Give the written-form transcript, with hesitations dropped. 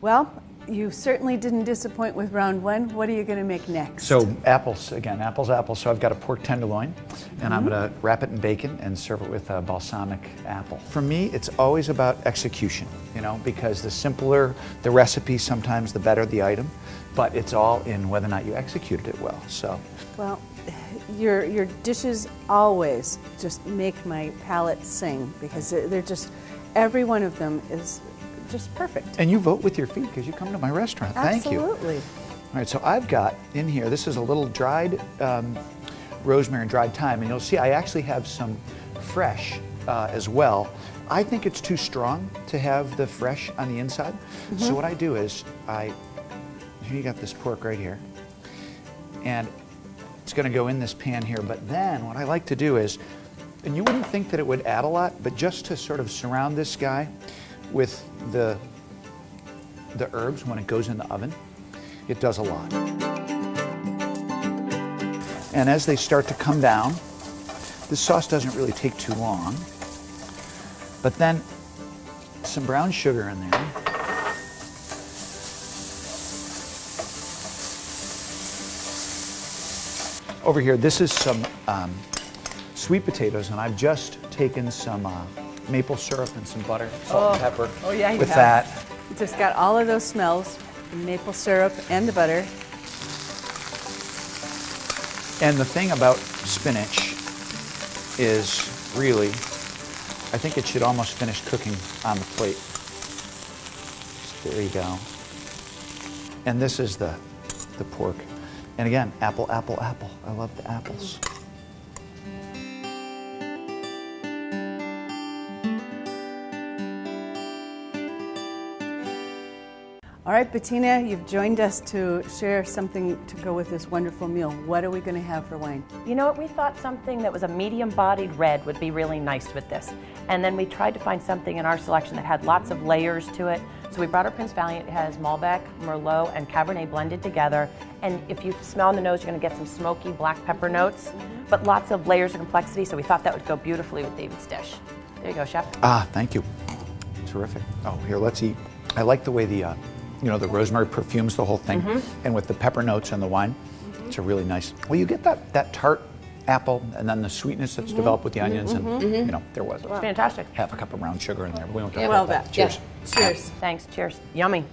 Well, you certainly didn't disappoint with round one. What are you going to make next? So apples, again, apples. So I've got a pork tenderloin, and I'm going to wrap it in bacon and serve it with a balsamic apple. For me, it's always about execution, you know, because the simpler the recipe, sometimes the better the item, but it's all in whether or not you executed it well. So, well, your dishes always just make my palate sing, because they're just, every one of them is just perfect. And you vote with your feet because you come to my restaurant. Thank you. Absolutely. All right, so I've got in here, this is a little dried rosemary and dried thyme, and you'll see I actually have some fresh as well. I think it's too strong to have the fresh on the inside. So what I do is here you got this pork right here, and it's going to go in this pan here, but then what I like to do is, and you wouldn't think that it would add a lot, but just to sort of surround this guy with the herbs when it goes in the oven, it does a lot. And as they start to come down, this sauce doesn't really take too long, but then some brown sugar in there. Over here, this is some sweet potatoes, and I've just taken some maple syrup and some butter, salt and pepper. Oh yeah, you with have. that. You just got all of those smells, the maple syrup and the butter. And the thing about spinach is really, I think it should almost finish cooking on the plate. So there you go. And this is the pork. And again, apple, apple, apple. I love the apples. All right, Bettina, you've joined us to share something to go with this wonderful meal. What are we going to have for wine? You know what, we thought something that was a medium-bodied red would be really nice with this. And then we tried to find something in our selection that had lots of layers to it. So we brought our Prince Valiant. It has Malbec, Merlot, and Cabernet blended together. And if you smell in the nose, you're going to get some smoky black pepper notes, but lots of layers of complexity, so we thought that would go beautifully with David's dish. There you go, Chef. Ah, thank you. Terrific. Oh, here, let's eat. I like the way the the rosemary perfumes the whole thing, and with the pepper notes and the wine, it's a really nice. Well, you get that tart apple, and then the sweetness that's developed with the onions, and you know, there was fantastic. half a cup of brown sugar in there. But we don't talk Well, about that. Cheers. Yeah. Cheers. Thanks. Cheers. Yummy.